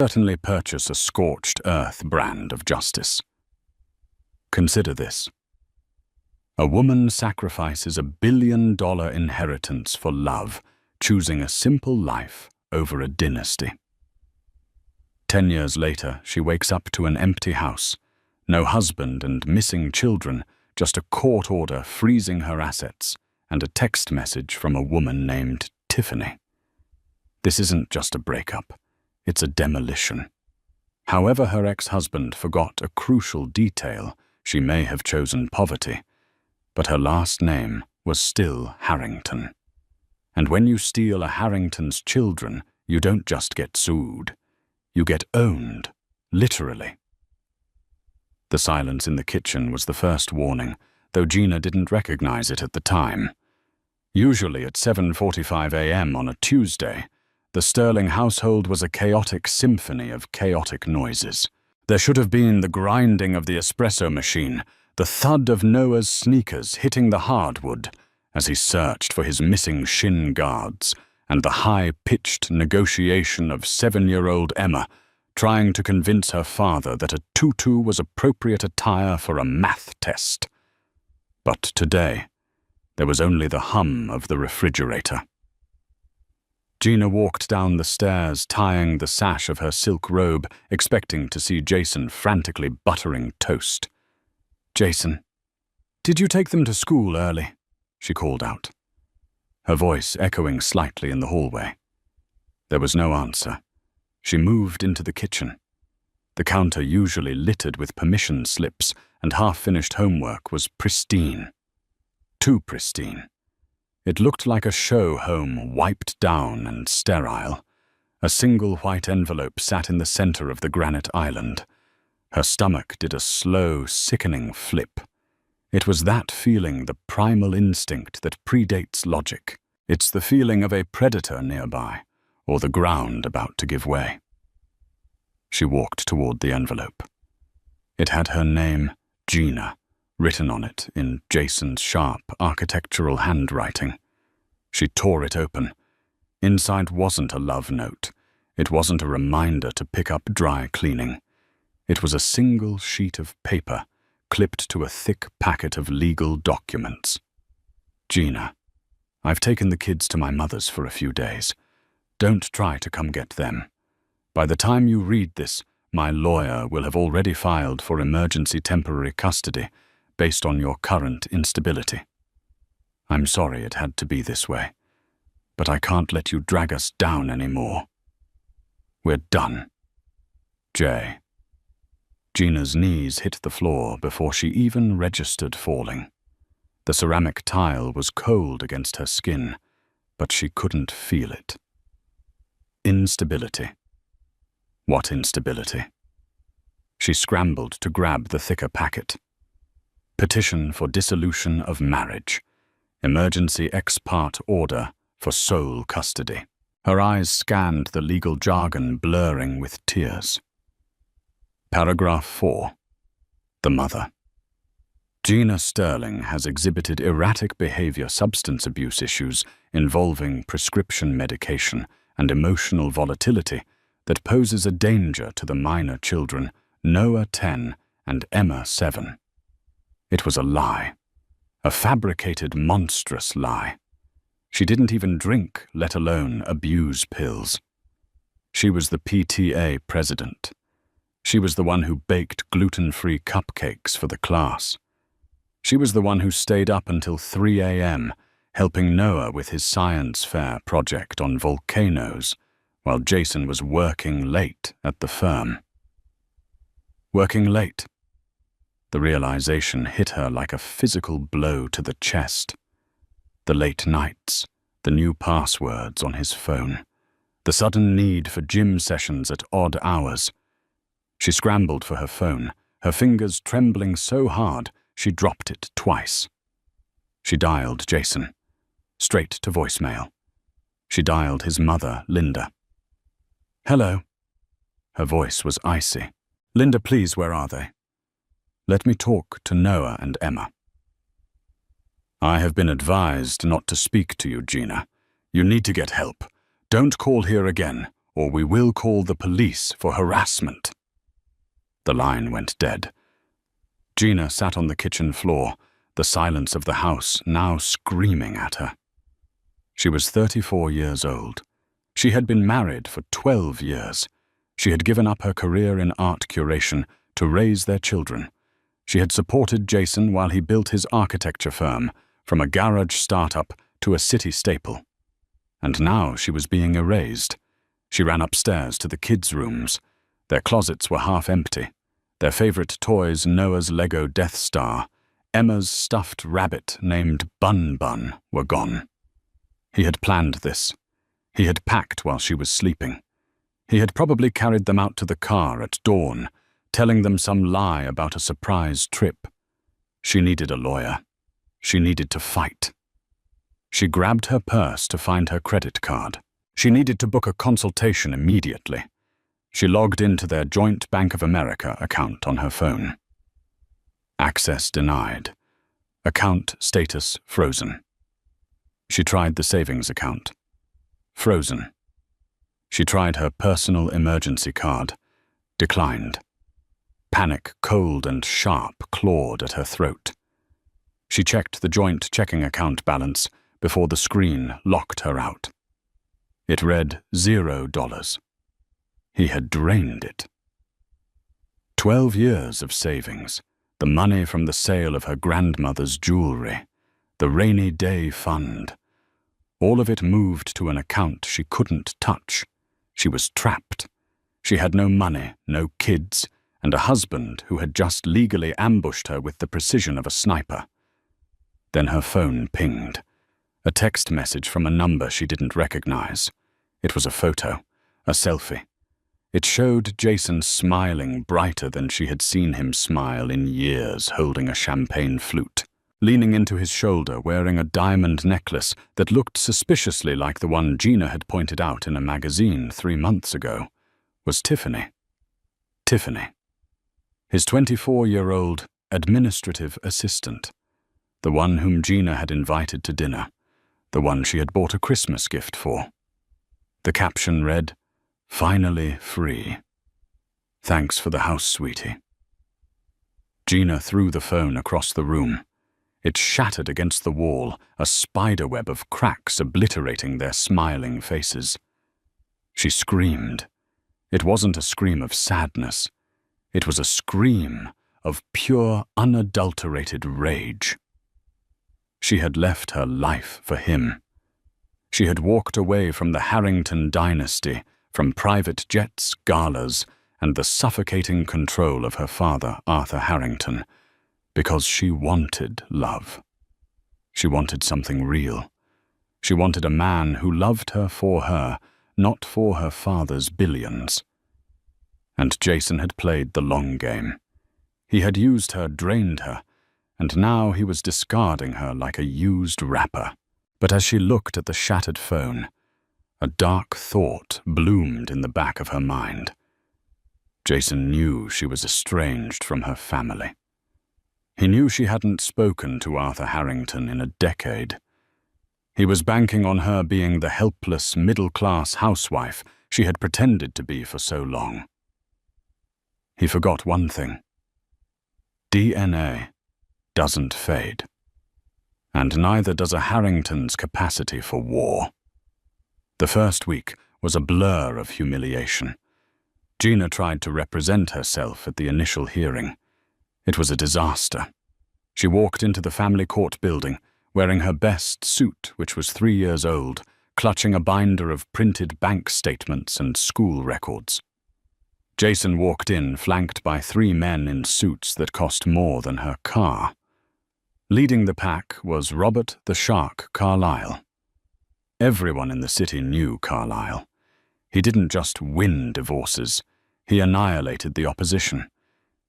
Certainly purchase a scorched earth brand of justice. Consider this. A woman sacrifices $1 billion inheritance for love, choosing a simple life over a dynasty. 10 years later, she wakes up to an empty house, no husband and missing children, just a court order freezing her assets and a text message from a woman named Tiffany. This isn't just a breakup, it's a demolition. However, her ex-husband forgot a crucial detail. She may have chosen poverty, but her last name was still Harrington. And when you steal a Harrington's children, you don't just get sued. You get owned, literally. The silence in the kitchen was the first warning, though Gina didn't recognize it at the time. Usually at 7:45 a.m. on a Tuesday, the Sterling household was a chaotic symphony of chaotic noises. There should have been the grinding of the espresso machine, the thud of Noah's sneakers hitting the hardwood as he searched for his missing shin guards, and the high-pitched negotiation of 7-year-old Emma trying to convince her father that a tutu was appropriate attire for a math test. But today, there was only the hum of the refrigerator. Gina walked down the stairs, tying the sash of her silk robe, expecting to see Jason frantically buttering toast. "Jason, did you take them to school early?" she called out, her voice echoing slightly in the hallway. There was no answer. She moved into the kitchen. The counter, usually littered with permission slips and half-finished homework, was pristine. Too pristine. It looked like a show home wiped down and sterile. A single white envelope sat in the center of the granite island. Her stomach did a slow, sickening flip. It was that feeling, the primal instinct that predates logic. It's the feeling of a predator nearby, or the ground about to give way. She walked toward the envelope. It had her name, Gina, written on it in Jason's sharp, architectural handwriting. She tore it open. Inside wasn't a love note. It wasn't a reminder to pick up dry cleaning. It was a single sheet of paper, clipped to a thick packet of legal documents. "Gina, I've taken the kids to my mother's for a few days. Don't try to come get them. By the time you read this, my lawyer will have already filed for emergency temporary custody based on your current instability. I'm sorry it had to be this way, but I can't let you drag us down anymore. We're done. Jay." Gina's knees hit the floor before she even registered falling. The ceramic tile was cold against her skin, but she couldn't feel it. Instability. What instability? She scrambled to grab the thicker packet. Petition for dissolution of marriage. Emergency ex parte order for sole custody. Her eyes scanned the legal jargon, blurring with tears. Paragraph 4. The mother. Gina Sterling has exhibited erratic behavior, substance abuse issues involving prescription medication and emotional volatility that poses a danger to the minor children, Noah 10 and Emma 7. It was a lie. A fabricated, monstrous lie. She didn't even drink, let alone abuse pills. She was the PTA president. She was the one who baked gluten-free cupcakes for the class. She was the one who stayed up until 3 a.m., helping Noah with his science fair project on volcanoes, while Jason was working late at the firm. Working late. The realization hit her like a physical blow to the chest. The late nights, the new passwords on his phone, the sudden need for gym sessions at odd hours. She scrambled for her phone, her fingers trembling so hard she dropped it twice. She dialed Jason, straight to voicemail. She dialed his mother, Linda. "Hello." Her voice was icy. "Linda, please, where are they? Let me talk to Noah and Emma." "I have been advised not to speak to you, Gina. You need to get help. Don't call here again, or we will call the police for harassment." The line went dead. Gina sat on the kitchen floor, the silence of the house now screaming at her. She was 34 years old. She had been married for 12 years. She had given up her career in art curation to raise their children. She had supported Jason while he built his architecture firm, from a garage startup to a city staple. And now she was being erased. She ran upstairs to the kids' rooms. Their closets were half empty. Their favorite toys, Noah's Lego Death Star, Emma's stuffed rabbit named Bun Bun, were gone. He had planned this. He had packed while she was sleeping. He had probably carried them out to the car at dawn, telling them some lie about a surprise trip. She needed a lawyer. She needed to fight. She grabbed her purse to find her credit card. She needed to book a consultation immediately. She logged into their joint Bank of America account on her phone. Access denied. Account status frozen. She tried the savings account. Frozen. She tried her personal emergency card. Declined. Panic, cold and sharp, clawed at her throat. She checked the joint checking account balance before the screen locked her out. It read $0. He had drained it. 12 years of savings, the money from the sale of her grandmother's jewelry, the rainy day fund. All of it moved to an account she couldn't touch. She was trapped. She had no money, no kids, and a husband who had just legally ambushed her with the precision of a sniper. Then her phone pinged. A text message from a number she didn't recognize. It was a photo, a selfie. It showed Jason smiling brighter than she had seen him smile in years, holding a champagne flute. Leaning into his shoulder, wearing a diamond necklace that looked suspiciously like the one Gina had pointed out in a magazine 3 months ago, was Tiffany. Tiffany. His 24-year-old administrative assistant. The one whom Gina had invited to dinner. The one she had bought a Christmas gift for. The caption read, "Finally free. Thanks for the house, sweetie." Gina threw the phone across the room. It shattered against the wall, a spiderweb of cracks obliterating their smiling faces. She screamed. It wasn't a scream of sadness. It was a scream of pure, unadulterated rage. She had left her life for him. She had walked away from the Harrington dynasty, from private jets, galas, and the suffocating control of her father, Arthur Harrington, because she wanted love. She wanted something real. She wanted a man who loved her for her, not for her father's billions. And Jason had played the long game. He had used her, drained her, and now he was discarding her like a used wrapper. But as she looked at the shattered phone, a dark thought bloomed in the back of her mind. Jason knew she was estranged from her family. He knew she hadn't spoken to Arthur Harrington in a decade. He was banking on her being the helpless, middle-class housewife she had pretended to be for so long. He forgot one thing. DNA doesn't fade. And neither does a Harrington's capacity for war. The first week was a blur of humiliation. Gina tried to represent herself at the initial hearing. It was a disaster. She walked into the family court building, wearing her best suit, which was 3 years old, clutching a binder of printed bank statements and school records. Jason walked in, flanked by 3 men in suits that cost more than her car. Leading the pack was Robert the Shark Carlyle. Everyone in the city knew Carlyle. He didn't just win divorces, he annihilated the opposition.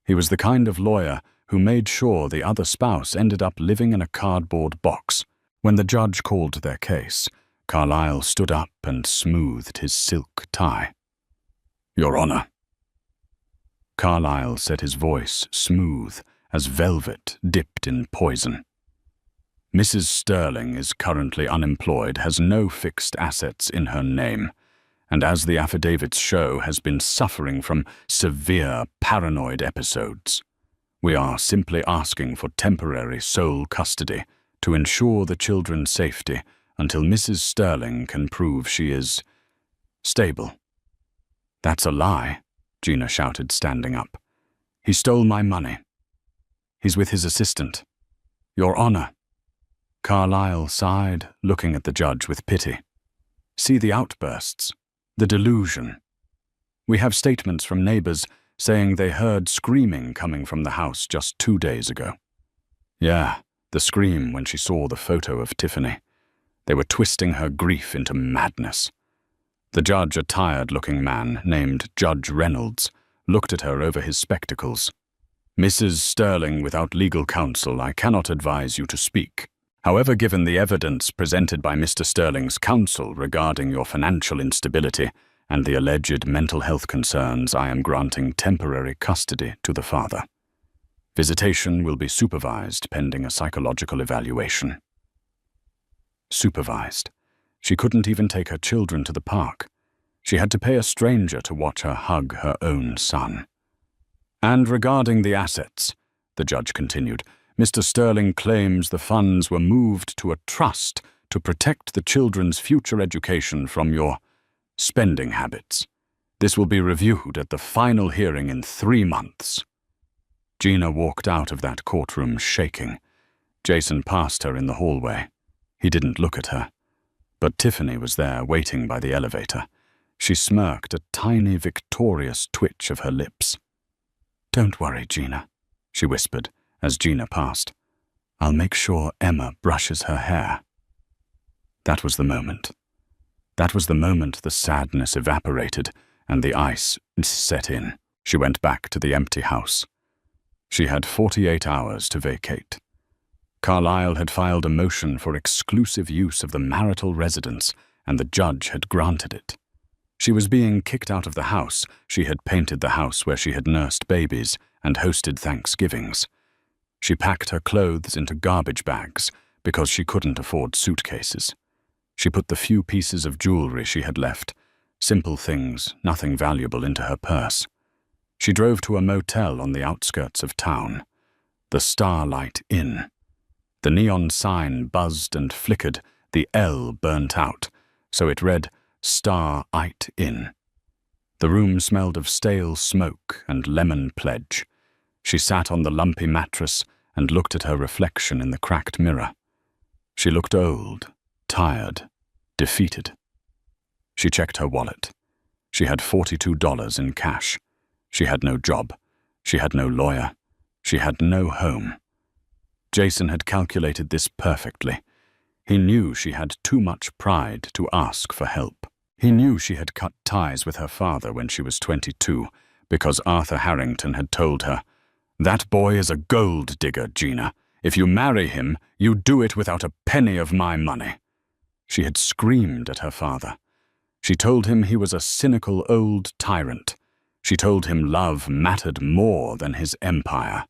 He was the kind of lawyer who made sure the other spouse ended up living in a cardboard box. When the judge called their case, Carlyle stood up and smoothed his silk tie. "Your Honor." Carlyle said, his voice smooth as velvet dipped in poison. "Mrs. Sterling is currently unemployed, has no fixed assets in her name, and as the affidavits show, has been suffering from severe paranoid episodes. We are simply asking for temporary sole custody to ensure the children's safety until Mrs. Sterling can prove she is stable." "That's a lie," Gina shouted, standing up. "He stole my money. He's with his assistant. Your Honor." Carlyle sighed, looking at the judge with pity. "See the outbursts, the delusion. We have statements from neighbors saying they heard screaming coming from the house just 2 days ago." "Yeah, the scream when she saw the photo of Tiffany. They were twisting her grief into madness." The judge, a tired-looking man named Judge Reynolds, looked at her over his spectacles. "Mrs. Sterling, without legal counsel, I cannot advise you to speak. However, given the evidence presented by Mr. Sterling's counsel regarding your financial instability and the alleged mental health concerns, I am granting temporary custody to the father. Visitation will be supervised pending a psychological evaluation." Supervised. She couldn't even take her children to the park. She had to pay a stranger to watch her hug her own son. "And regarding the assets," the judge continued, "Mr. Sterling claims the funds were moved to a trust to protect the children's future education from your spending habits. This will be reviewed at the final hearing in 3 months." Gina walked out of that courtroom shaking. Jason passed her in the hallway. He didn't look at her. But Tiffany was there, waiting by the elevator. She smirked, a tiny, victorious twitch of her lips. "Don't worry, Gina," she whispered as Gina passed. "I'll make sure Emma brushes her hair." That was the moment. That was the moment the sadness evaporated and the ice set in. She went back to the empty house. She had 48 hours to vacate. Carlyle had filed a motion for exclusive use of the marital residence, and the judge had granted it. She was being kicked out of the house. She had painted the house where she had nursed babies and hosted Thanksgivings. She packed her clothes into garbage bags because she couldn't afford suitcases. She put the few pieces of jewelry she had left, simple things, nothing valuable, into her purse. She drove to a motel on the outskirts of town, the Starlight Inn. The neon sign buzzed and flickered, the L burnt out, so it read Star-ite Inn. The room smelled of stale smoke and lemon pledge. She sat on the lumpy mattress and looked at her reflection in the cracked mirror. She looked old, tired, defeated. She checked her wallet. She had $42 in cash. She had no job. She had no lawyer. She had no home. Jason had calculated this perfectly. He knew she had too much pride to ask for help. He knew she had cut ties with her father when she was 22 because Arthur Harrington had told her, "That boy is a gold digger, Gina. If you marry him, you do it without a penny of my money." She had screamed at her father. She told him he was a cynical old tyrant. She told him love mattered more than his empire.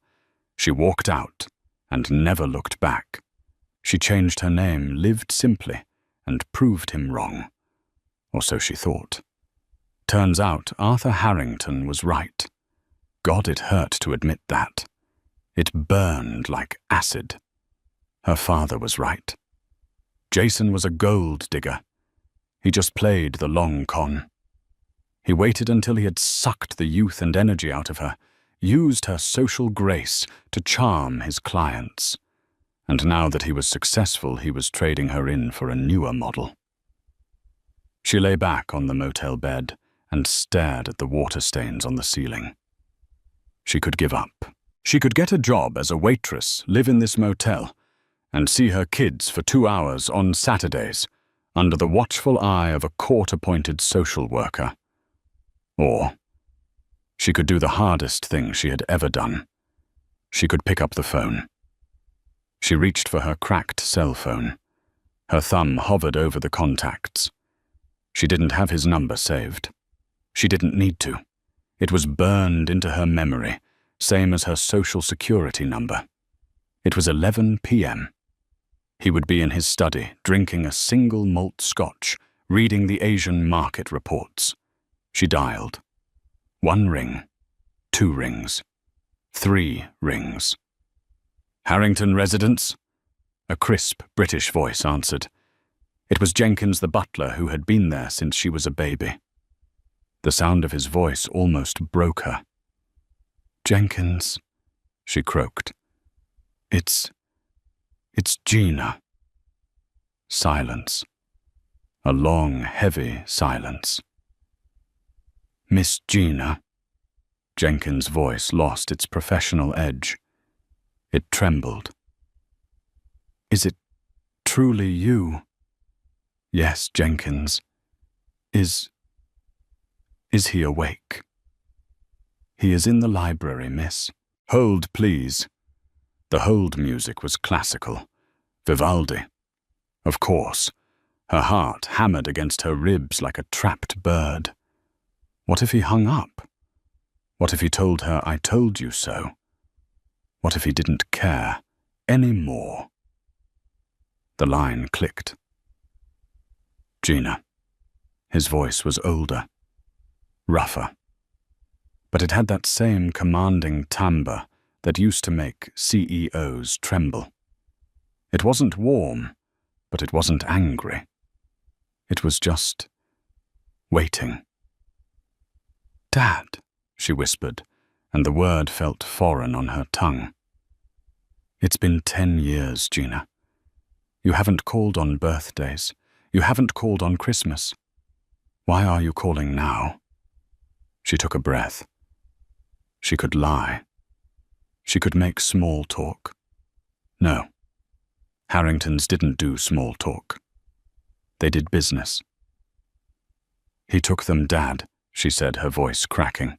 She walked out and never looked back. She changed her name, lived simply, and proved him wrong. Or so she thought. Turns out Arthur Harrington was right. God, it hurt to admit that. It burned like acid. Her father was right. Jason was a gold digger. He just played the long con. He waited until he had sucked the youth and energy out of her, used her social grace to charm his clients. And now that he was successful, he was trading her in for a newer model. She lay back on the motel bed and stared at the water stains on the ceiling. She could give up. She could get a job as a waitress, live in this motel, and see her kids for 2 hours on Saturdays, under the watchful eye of a court-appointed social worker. Or she could do the hardest thing she had ever done. She could pick up the phone. She reached for her cracked cell phone. Her thumb hovered over the contacts. She didn't have his number saved. She didn't need to. It was burned into her memory, same as her social security number. It was 11 p.m. He would be in his study, drinking a single malt scotch, reading the Asian market reports. She dialed. 1 ring, 2 rings, 3 rings. "Harrington residence?" A crisp British voice answered. It was Jenkins the butler, who had been there since she was a baby. The sound of his voice almost broke her. "Jenkins," she croaked. It's Gina." Silence. A long, heavy silence. "Miss Gina." Jenkins' voice lost its professional edge. It trembled. "Is it truly you?" "Yes, Jenkins. Is he awake?" "He is in the library, miss." "Hold, please." The hold music was classical. Vivaldi. Of course. Her heart hammered against her ribs like a trapped bird. What if he hung up? What if he told her, "I told you so"? What if he didn't care any more? The line clicked. "Gina." His voice was older, rougher, but it had that same commanding timbre that used to make CEOs tremble. It wasn't warm, but it wasn't angry. It was just waiting. "Dad," she whispered, and the word felt foreign on her tongue. "It's been 10 years, Gina. You haven't called on birthdays. You haven't called on Christmas. Why are you calling now?" She took a breath. She could lie. She could make small talk. No. Harringtons didn't do small talk. They did business. "He took them, Dad," she said, her voice cracking.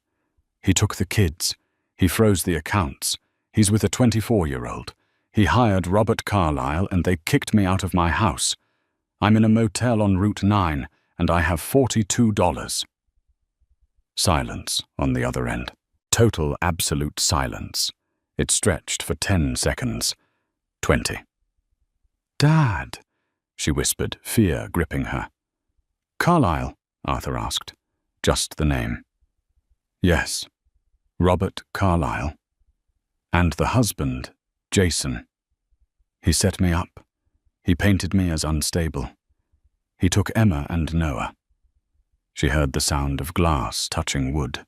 "He took the kids. He froze the accounts. He's with a 24-year-old. He hired Robert Carlyle and they kicked me out of my house. I'm in a motel on Route 9 and I have $42. Silence on the other end. Total, absolute silence. It stretched for 10 seconds. 20. "Dad," she whispered, fear gripping her. "Carlyle?" Arthur asked. Just the name. "Yes, Robert Carlyle. And the husband, Jason. He set me up. He painted me as unstable. He took Emma and Noah." She heard the sound of glass touching wood,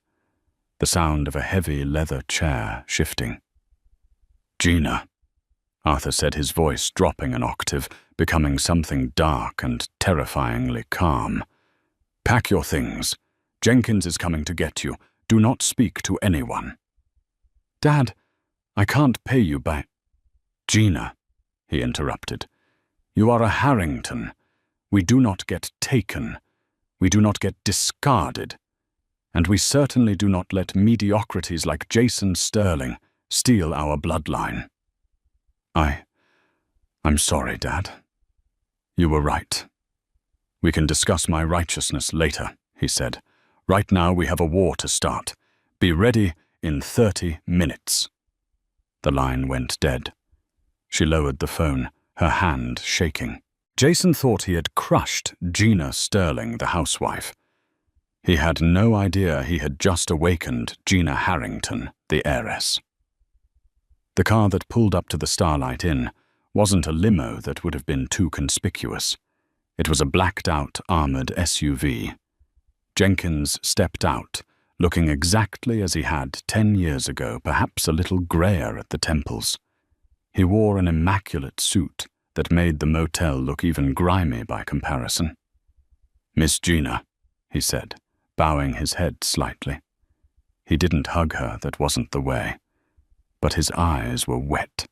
the sound of a heavy leather chair shifting. "Gina," Arthur said, his voice dropping an octave, becoming something dark and terrifyingly calm. "Pack your things. Jenkins is coming to get you. Do not speak to anyone." "Dad, I can't pay you back." "Gina," he interrupted, "you are a Harrington. We do not get taken. We do not get discarded. And we certainly do not let mediocrities like Jason Sterling steal our bloodline." I'm sorry, Dad. You were right. "We can discuss my righteousness later," he said. "Right now we have a war to start. Be ready in 30 minutes. The line went dead. She lowered the phone, her hand shaking. Jason thought he had crushed Gina Sterling, the housewife. He had no idea he had just awakened Gina Harrington, the heiress. The car that pulled up to the Starlight Inn wasn't a limo that would have been too conspicuous. It was a blacked-out armored SUV. Jenkins stepped out, looking exactly as he had 10 years ago, perhaps a little grayer at the temples. He wore an immaculate suit that made the motel look even grimy by comparison. "Miss Gina," he said, bowing his head slightly. He didn't hug her, that wasn't the way. But his eyes were wet.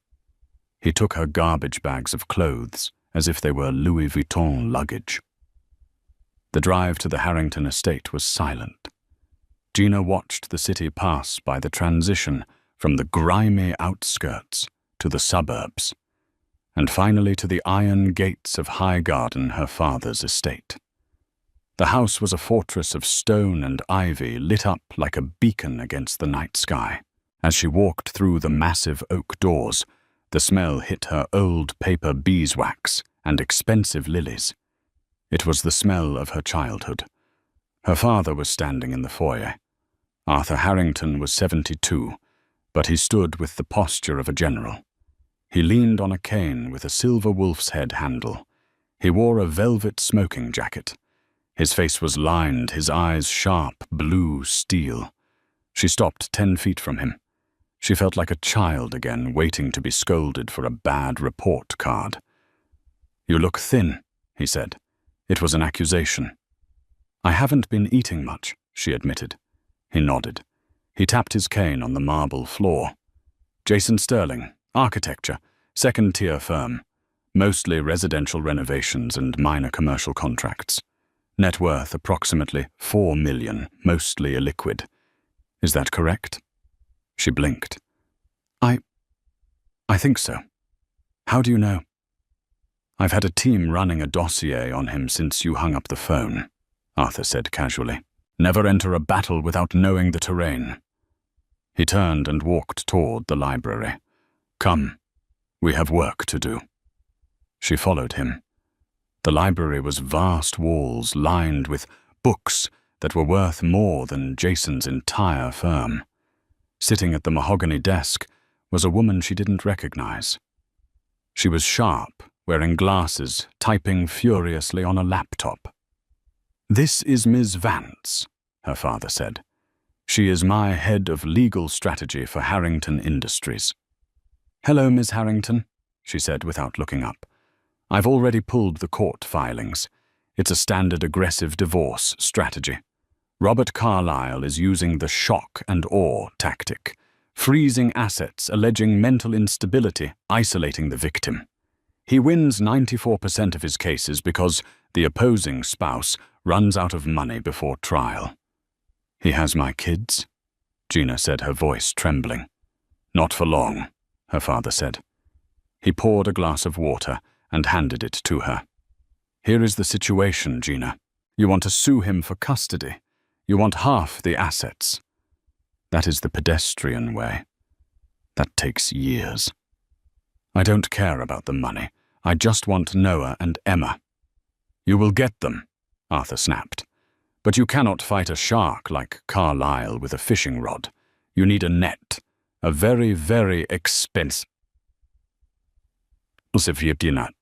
He took her garbage bags of clothes as if they were Louis Vuitton luggage. The drive to the Harrington estate was silent. Gina watched the city pass by the transition from the grimy outskirts to the suburbs, and finally to the iron gates of Highgarden, her father's estate. The house was a fortress of stone and ivy lit up like a beacon against the night sky. As she walked through the massive oak doors, the smell hit her old paper beeswax and expensive lilies. It was the smell of her childhood. Her father was standing in the foyer. Arthur Harrington was 72, but he stood with the posture of a general. He leaned on a cane with a silver wolf's head handle. He wore a velvet smoking jacket. His face was lined, his eyes sharp, blue steel. She stopped 10 feet from him. She felt like a child again, waiting to be scolded for a bad report card. "You look thin," he said. It was an accusation. "I haven't been eating much," she admitted. He nodded. He tapped his cane on the marble floor. "Jason Sterling, architecture, second-tier firm. Mostly residential renovations and minor commercial contracts. Net worth approximately $4 million, mostly illiquid. Is that correct?" She blinked. I think so. How do you know?" "I've had a team running a dossier on him since you hung up the phone," Arthur said casually. "Never enter a battle without knowing the terrain." He turned and walked toward the library. "Come, we have work to do." She followed him. The library was vast walls lined with books that were worth more than Jason's entire firm. Sitting at the mahogany desk was a woman she didn't recognize. She was sharp, wearing glasses, typing furiously on a laptop. "This is Ms. Vance," her father said. "She is my head of legal strategy for Harrington Industries." "Hello, Ms. Harrington," she said without looking up. "I've already pulled the court filings. It's a standard aggressive divorce strategy. Robert Carlyle is using the shock and awe tactic, freezing assets, alleging mental instability, isolating the victim. He wins 94% of his cases because the opposing spouse runs out of money before trial." "He has my kids?" Gina said, her voice trembling. "Not for long," her father said. He poured a glass of water and handed it to her. "Here is the situation, Gina. You want to sue him for custody. You want half the assets. That is the pedestrian way. That takes years. I don't care about the money. I just want Noah and Emma." "You will get them," Arthur snapped. "But you cannot fight a shark like Carlyle with a fishing rod. You need a net, a very, very expensive net."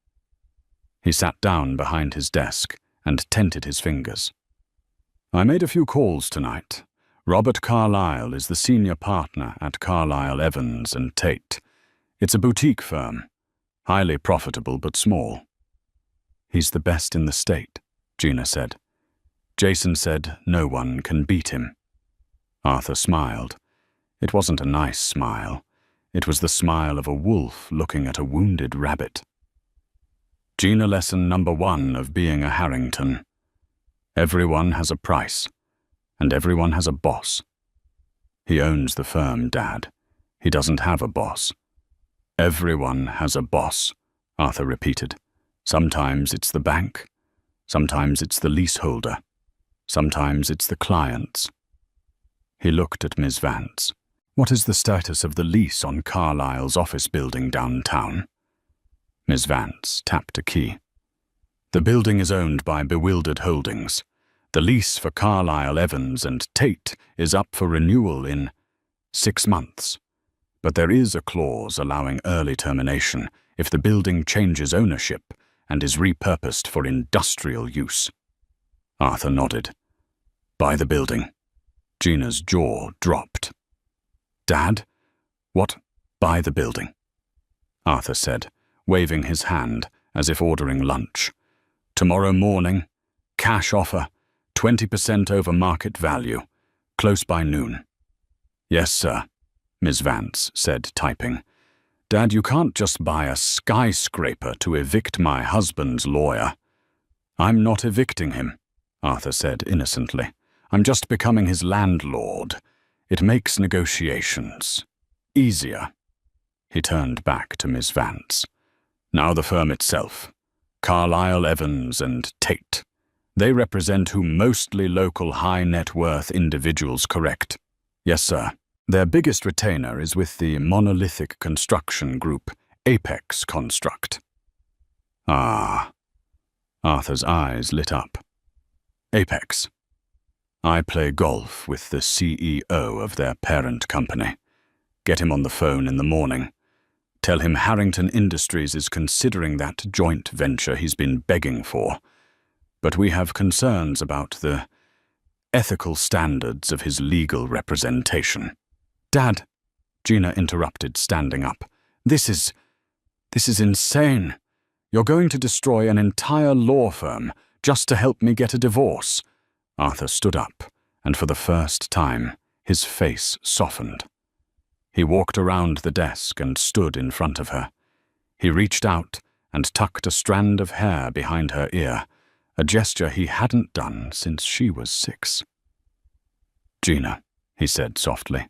He sat down behind his desk and tented his fingers. "I made a few calls tonight. Robert Carlyle is the senior partner at Carlyle Evans and Tate. It's a boutique firm, highly profitable but small." "He's the best in the state," Gina said. "Jason said no one can beat him." Arthur smiled. It wasn't a nice smile. It was the smile of a wolf looking at a wounded rabbit. Gina lesson number 1 of being a Harrington. Everyone has a price, and everyone has a boss. He owns the firm, Dad. He doesn't have a boss. "Everyone has a boss," Arthur repeated. "Sometimes it's the bank. Sometimes it's the leaseholder. Sometimes it's the clients." He looked at Ms. Vance. "What is the status of the lease on Carlyle's office building downtown?" Ms. Vance tapped a key. "The building is owned by Bewildered Holdings. The lease for Carlyle Evans and Tate is up for renewal in 6 months. But there is a clause allowing early termination if the building changes ownership and is repurposed for industrial use." Arthur nodded. "Buy the building." Gina's jaw dropped. "Dad? What? Buy the building?" Arthur said, waving his hand as if ordering lunch. "Tomorrow morning, cash offer, 20% over market value, close by noon." "Yes, sir," Ms. Vance said, typing. "Dad, you can't just buy a skyscraper to evict my husband's lawyer." "I'm not evicting him," Arthur said innocently. "I'm just becoming his landlord. It makes negotiations easier." He turned back to Ms. Vance. "Now the firm itself. Carlyle Evans and Tate. They represent who mostly local high-net-worth individuals, correct?" "Yes, sir. Their biggest retainer is with the monolithic construction group Apex Construct." "Ah." Arthur's eyes lit up. Apex. I play golf with the CEO of their parent company. Get him on the phone in the morning. Tell him Harrington Industries is considering that joint venture he's been begging for. But we have concerns about the ethical standards of his legal representation. Dad, Gina interrupted, standing up. This is insane. You're going to destroy an entire law firm just to help me get a divorce. Arthur stood up, and for the first time, his face softened. He walked around the desk and stood in front of her. He reached out and tucked a strand of hair behind her ear, a gesture he hadn't done since she was 6. Gina, he said softly,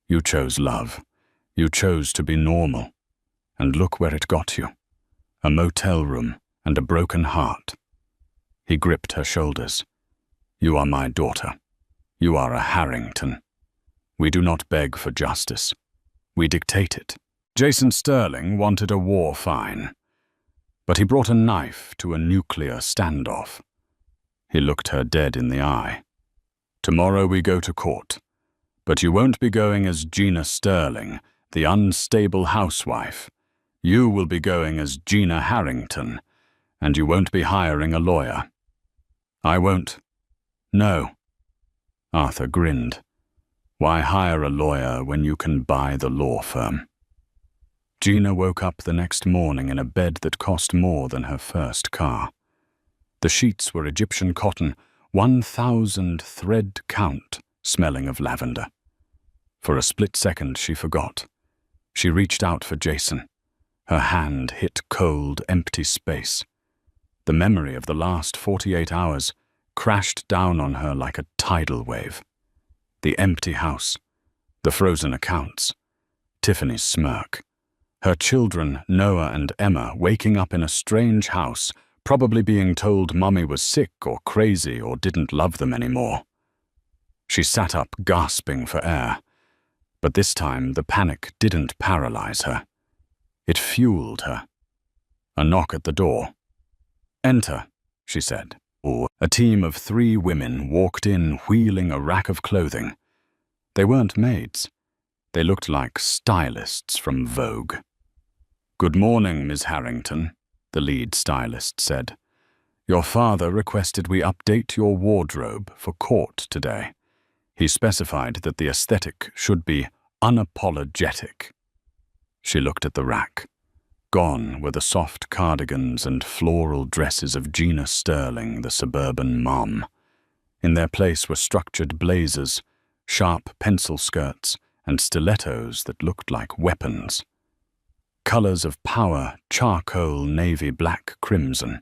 you chose love. You chose to be normal. And look where it got you. A motel room and a broken heart. He gripped her shoulders. You are my daughter. You are a Harrington. We do not beg for justice. We dictate it. Jason Sterling wanted a war fine, but he brought a knife to a nuclear standoff. He looked her dead in the eye. Tomorrow we go to court, but you won't be going as Gina Sterling, the unstable housewife. You will be going as Gina Harrington, and you won't be hiring a lawyer. I won't. No. Arthur grinned. Why hire a lawyer when you can buy the law firm? Gina woke up the next morning in a bed that cost more than her first car. The sheets were Egyptian cotton, 1,000 thread count, smelling of lavender. For a split second she forgot. She reached out for Jason. Her hand hit cold, empty space. The memory of the last 48 hours crashed down on her like a tidal wave. The empty house, the frozen accounts, Tiffany's smirk, her children, Noah and Emma, waking up in a strange house, probably being told Mummy was sick or crazy or didn't love them anymore. She sat up, gasping for air. But this time the panic didn't paralyze her. It fueled her. A knock at the door. Enter, she said. A team of 3 women walked in wheeling a rack of clothing. They weren't maids. They looked like stylists from Vogue. Good morning, Miss Harrington, the lead stylist said. Your father requested we update your wardrobe for court today. He specified that the aesthetic should be unapologetic. She looked at the rack. Gone were the soft cardigans and floral dresses of Gina Sterling, the suburban mom. In their place were structured blazers, sharp pencil skirts, and stilettos that looked like weapons. Colors of power, charcoal, navy, black, crimson.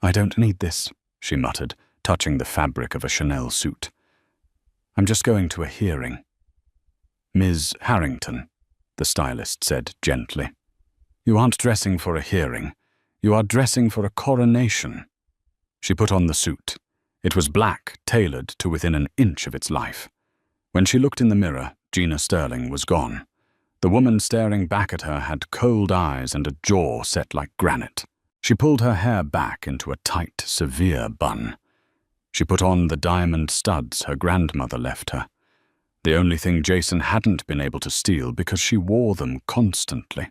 I don't need this, she muttered, touching the fabric of a Chanel suit. I'm just going to a hearing. Ms. Harrington, the stylist said gently. You aren't dressing for a hearing. You are dressing for a coronation. She put on the suit. It was black, tailored to within an inch of its life. When she looked in the mirror, Gina Sterling was gone. The woman staring back at her had cold eyes and a jaw set like granite. She pulled her hair back into a tight, severe bun. She put on the diamond studs her grandmother left her. The only thing Jason hadn't been able to steal because she wore them constantly.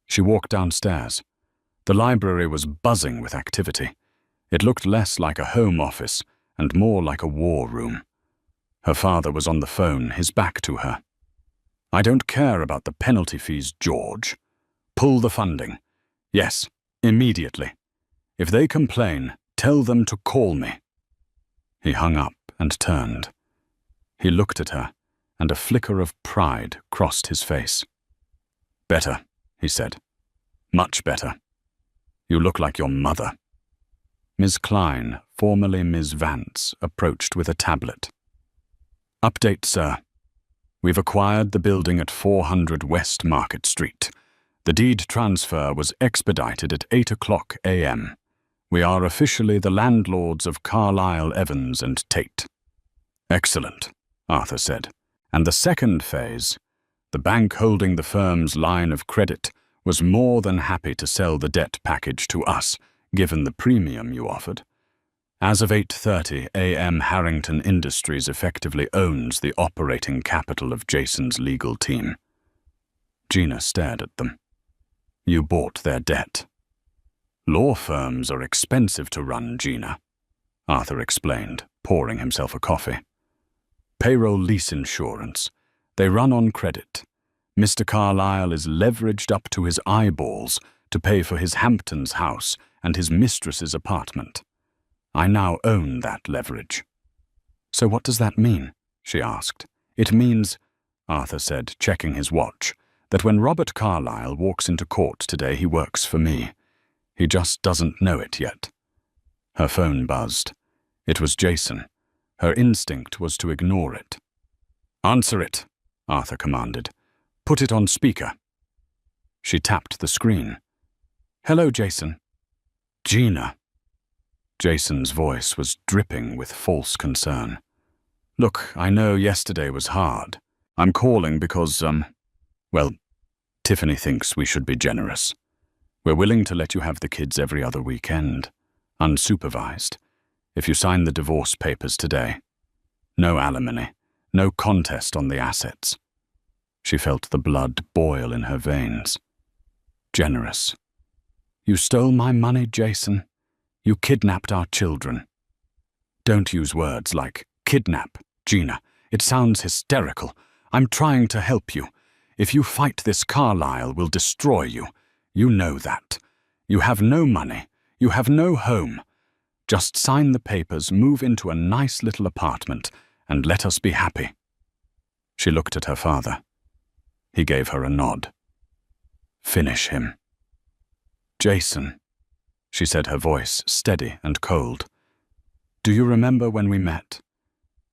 She walked downstairs. The library was buzzing with activity. It looked less like a home office and more like a war room. Her father was on the phone, his back to her. I don't care about the penalty fees, George. Pull the funding. Yes, immediately. If they complain, tell them to call me. He hung up and turned. He looked at her, and a flicker of pride crossed his face. Better, he said. Much better. You look like your mother. Ms. Klein, formerly Ms. Vance, approached with a tablet. Update, sir. We've acquired the building at 400 West Market Street. The deed transfer was expedited at 8:00 a.m. We are officially the landlords of Carlisle, Evans and Tate. Excellent, Arthur said. And the second phase, the bank holding the firm's line of credit, was more than happy to sell the debt package to us, given the premium you offered. As of 8:30 a.m., Harrington Industries effectively owns the operating capital of Jason's legal team. Gina stared at them. You bought their debt. Law firms are expensive to run, Gina, Arthur explained, pouring himself a coffee. Payroll lease insurance. They run on credit. Mr. Carlyle is leveraged up to his eyeballs to pay for his Hamptons house and his mistress's apartment. I now own that leverage. So what does that mean? She asked. It means, Arthur said, checking his watch, that when Robert Carlyle walks into court today, he works for me. He just doesn't know it yet. Her phone buzzed. It was Jason. Her instinct was to ignore it. Answer it, Arthur commanded. Put it on speaker. She tapped the screen. Hello, Jason. Gina. Jason's voice was dripping with false concern. Look, I know yesterday was hard. I'm calling because, well, Tiffany thinks we should be generous. We're willing to let you have the kids every other weekend, unsupervised, if you sign the divorce papers today. No alimony, no contest on the assets. She felt the blood boil in her veins. Generous. You stole my money, Jason. You kidnapped our children. Don't use words like kidnap, Gina. It sounds hysterical. I'm trying to help you. If you fight this, Carlyle will destroy you. You know that. You have no money. You have no home. Just sign the papers, move into a nice little apartment, and let us be happy. She looked at her father. He gave her a nod. Finish him. Jason, she said, her voice steady and cold. Do you remember when we met?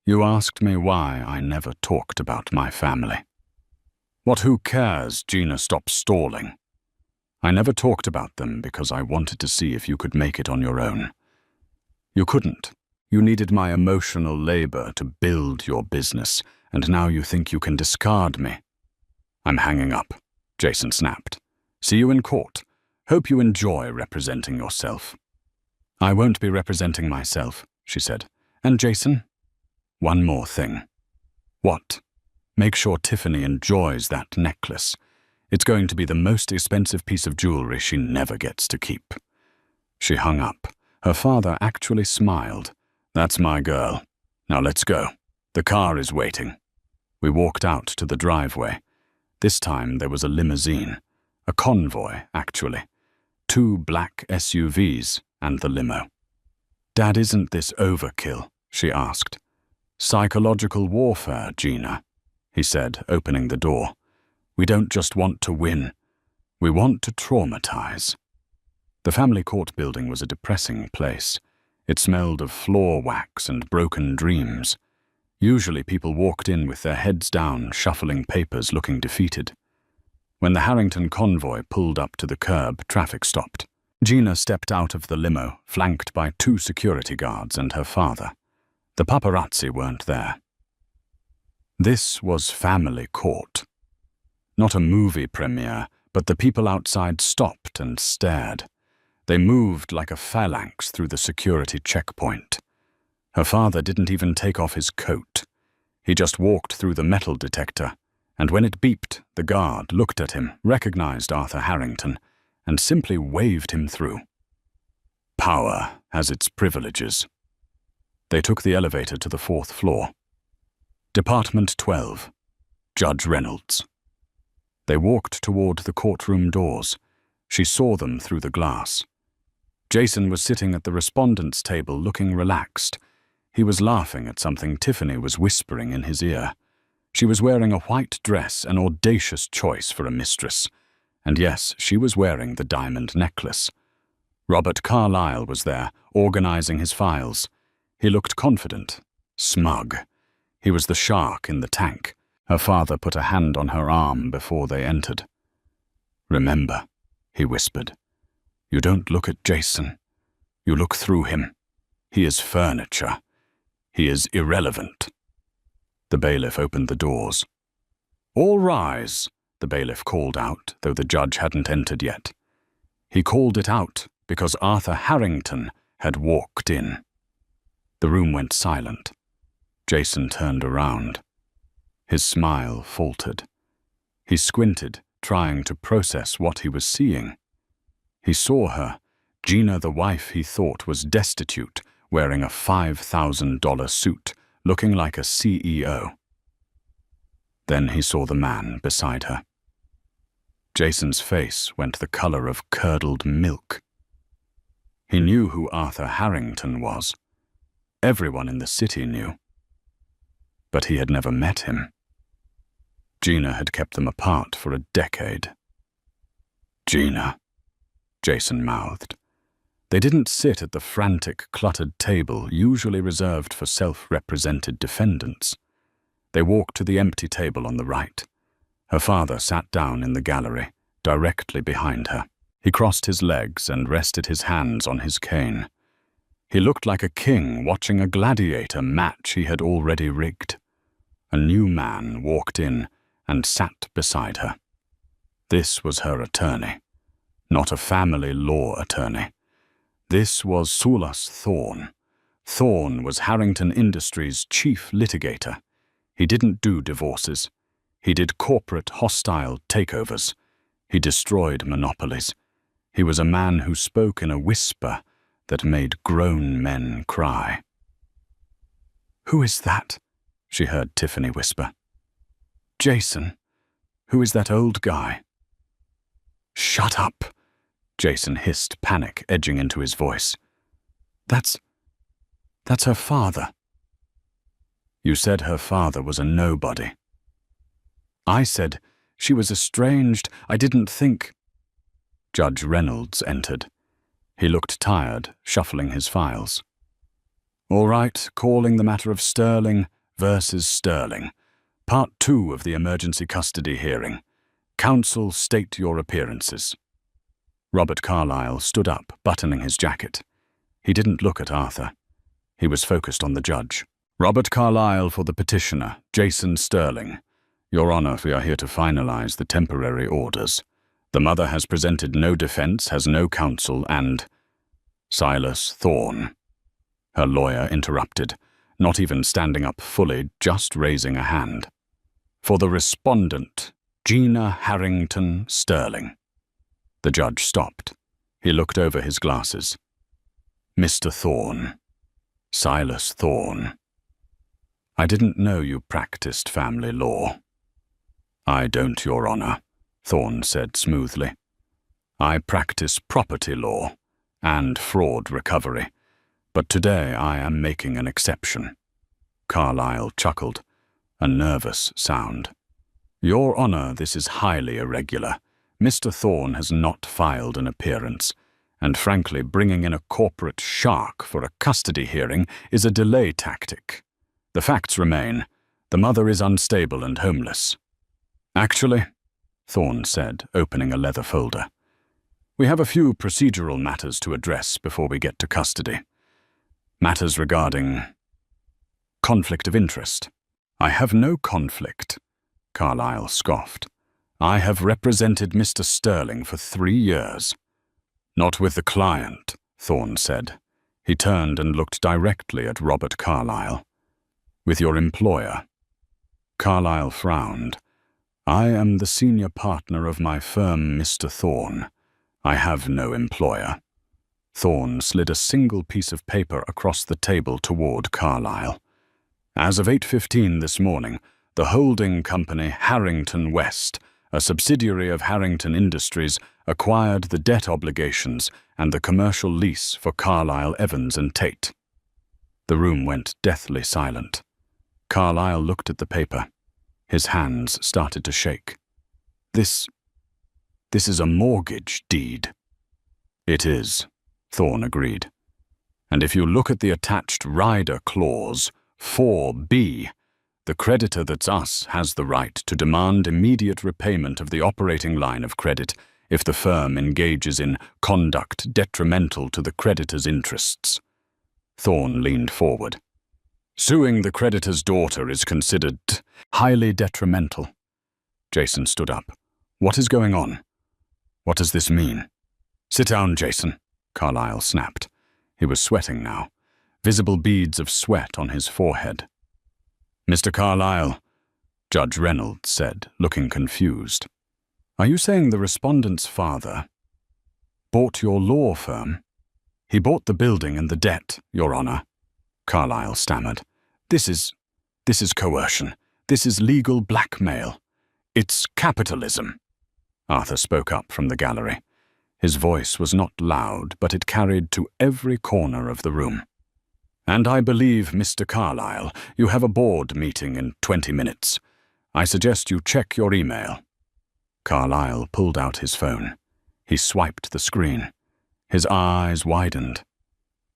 You asked me why I never talked about my family. What, who cares? Gina, stop stalling. I never talked about them because I wanted to see if you could make it on your own. You couldn't. You needed my emotional labor to build your business, and now you think you can discard me. I'm hanging up, Jason snapped. See you in court. Hope you enjoy representing yourself. I won't be representing myself, she said. And Jason, one more thing. What? Make sure Tiffany enjoys that necklace. It's going to be the most expensive piece of jewelry she never gets to keep. She hung up. Her father actually smiled. That's my girl. Now let's go. The car is waiting. We walked out to the driveway. This time there was a limousine. A convoy, actually. 2 black SUVs and the limo. Dad, isn't this overkill? She asked. Psychological warfare, Gina, he said, opening the door. We don't just want to win. We want to traumatize. The family court building was a depressing place. It smelled of floor wax and broken dreams. Usually people walked in with their heads down, shuffling papers, looking defeated. When the Harrington convoy pulled up to the curb, traffic stopped. Gina stepped out of the limo, flanked by 2 security guards and her father. The paparazzi weren't there. This was family court. Not a movie premiere, but the people outside stopped and stared. They moved like a phalanx through the security checkpoint. Her father didn't even take off his coat. He just walked through the metal detector, and when it beeped, the guard looked at him, recognized Arthur Harrington, and simply waved him through. Power has its privileges. They took the elevator to the 4th floor. Department 12, Judge Reynolds. They walked toward the courtroom doors. She saw them through the glass. Jason was sitting at the respondents' table looking relaxed. He was laughing at something Tiffany was whispering in his ear. She was wearing a white dress, an audacious choice for a mistress. And yes, she was wearing the diamond necklace. Robert Carlyle was there, organizing his files. He looked confident, smug. He was the shark in the tank. Her father put a hand on her arm before they entered. Remember, he whispered, you don't look at Jason. You look through him. He is furniture. He is irrelevant. The bailiff opened the doors. All rise, the bailiff called out, though the judge hadn't entered yet. He called it out because Arthur Harrington had walked in. The room went silent. Jason turned around. His smile faltered. He squinted, trying to process what he was seeing. He saw her, Gina, the wife he thought was destitute, wearing a $5,000 suit, looking like a CEO. Then he saw the man beside her. Jason's face went the color of curdled milk. He knew who Arthur Harrington was. Everyone in the city knew. But he had never met him. Gina had kept them apart for a decade. Gina, Jason mouthed. They didn't sit at the frantic, cluttered table usually reserved for self-represented defendants. They walked to the empty table on the right. Her father sat down in the gallery, directly behind her. He crossed his legs and rested his hands on his cane. He looked like a king watching a gladiator match he had already rigged. A new man walked in and sat beside her. This was her attorney, not a family law attorney. This was Sulas Thorne. Thorne was Harrington Industries' chief litigator. He didn't do divorces. He did corporate hostile takeovers. He destroyed monopolies. He was a man who spoke in a whisper that made grown men cry. "Who is that?" she heard Tiffany whisper. "Jason. Who is that old guy?" "Shut up," Jason hissed, panic edging into his voice. That's her father." "You said her father was a nobody." "I said she was estranged. I didn't think—" Judge Reynolds entered. He looked tired, shuffling his files. "All right, calling the matter of Sterling versus Sterling. Part 2 of the emergency custody hearing. Counsel, state your appearances." Robert Carlyle stood up, buttoning his jacket. He didn't look at Arthur. He was focused on the judge. "Robert Carlyle for the petitioner, Jason Sterling. Your Honor, we are here to finalize the temporary orders. The mother has presented no defense, has no counsel, and—" "Silas Thorne," her lawyer interrupted, not even standing up fully, just raising a hand. "For the respondent, Gina Harrington Sterling." The judge stopped. He looked over his glasses. "Mr. Thorne. Silas Thorne. I didn't know you practiced family law." "I don't, Your Honor," Thorne said smoothly. "I practice property law and fraud recovery, but today I am making an exception." Carlyle chuckled, a nervous sound. "Your Honor, this is highly irregular. Mr. Thorne has not filed an appearance, and frankly, bringing in a corporate shark for a custody hearing is a delay tactic. The facts remain. The mother is unstable and homeless." "Actually," Thorne said, opening a leather folder, "we have a few procedural matters to address before we get to custody. Matters regarding conflict of interest." "I have no conflict," Carlyle scoffed. "I have represented Mr. Sterling for 3 years. "Not with the client," Thorne said. He turned and looked directly at Robert Carlyle. "With your employer." Carlyle frowned. "I am the senior partner of my firm, Mr. Thorne. I have no employer." Thorne slid a single piece of paper across the table toward Carlyle. "As of 8:15 this morning, the holding company Harrington West, a subsidiary of Harrington Industries, acquired the debt obligations and the commercial lease for Carlyle, Evans and Tate." The room went deathly silent. Carlyle looked at the paper. His hands started to shake. This is a mortgage deed." "It is," Thorne agreed. "And if you look at the attached rider clause, 4B, the creditor that's us has the right to demand immediate repayment of the operating line of credit if the firm engages in conduct detrimental to the creditor's interests." Thorne leaned forward. "Suing the creditor's daughter is considered highly detrimental." Jason stood up. What is going on? What does this mean? Sit down, Jason, Carlyle snapped. He was sweating now, visible beads of sweat on his forehead. Mr. Carlyle, Judge Reynolds said, looking confused. Are you saying the respondent's father bought your law firm? He bought the building and the debt, Your Honor, Carlyle stammered. This is coercion. This is legal blackmail. It's capitalism. Arthur spoke up from the gallery. His voice was not loud, but it carried to every corner of the room. And I believe, Mr. Carlyle, you have a board meeting in 20 minutes. I suggest you check your email. Carlyle pulled out his phone. He swiped the screen. His eyes widened.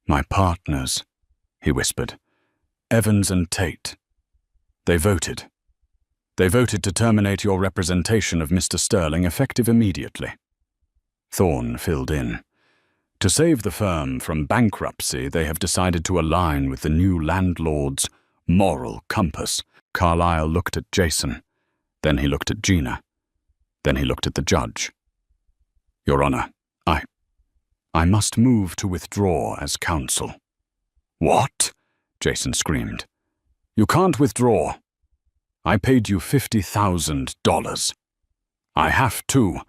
My partners, he whispered. Evans and Tate. They voted. They voted to terminate your representation of Mr. Sterling effective immediately. Thorne filled in. To save the firm from bankruptcy, they have decided to align with the new landlord's moral compass. Carlyle looked at Jason. Then he looked at Gina. Then he looked at the judge. Your Honor, I must move to withdraw as counsel. What? Jason screamed. You can't withdraw. I paid you $50,000. I have to,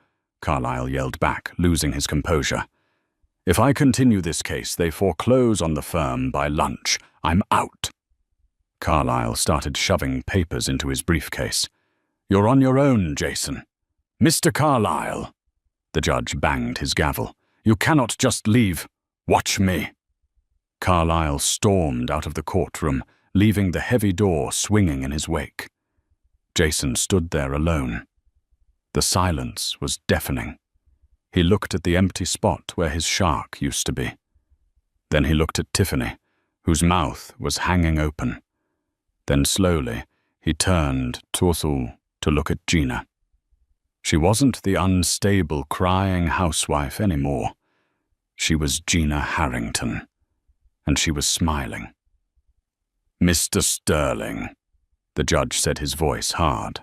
Carlyle yelled back, losing his composure. If I continue this case, they foreclose on the firm by lunch. I'm out. Carlyle started shoving papers into his briefcase. You're on your own, Jason. Mr. Carlyle. The judge banged his gavel. You cannot just leave. Watch me. Carlyle stormed out of the courtroom, leaving the heavy door swinging in his wake. Jason stood there alone. The silence was deafening. He looked at the empty spot where his shark used to be. Then he looked at Tiffany, whose mouth was hanging open. Then slowly he turned to look at Gina. She wasn't the unstable, crying housewife anymore. She was Gina Harrington, and she was smiling. Mr. Sterling, the judge said, his voice hard.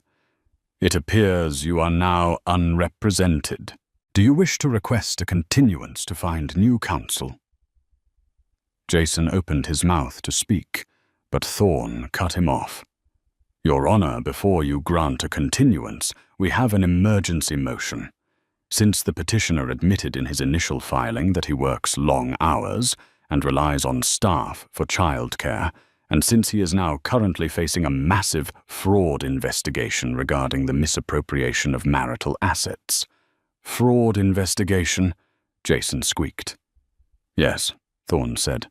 It appears you are now unrepresented. Do you wish to request a continuance to find new counsel? Jason opened his mouth to speak, but Thorne cut him off. Your Honor, before you grant a continuance, we have an emergency motion. Since the petitioner admitted in his initial filing that he works long hours and relies on staff for childcare, and since he is now currently facing a massive fraud investigation regarding the misappropriation of marital assets. Fraud investigation? Jason squeaked. Yes, Thorne said.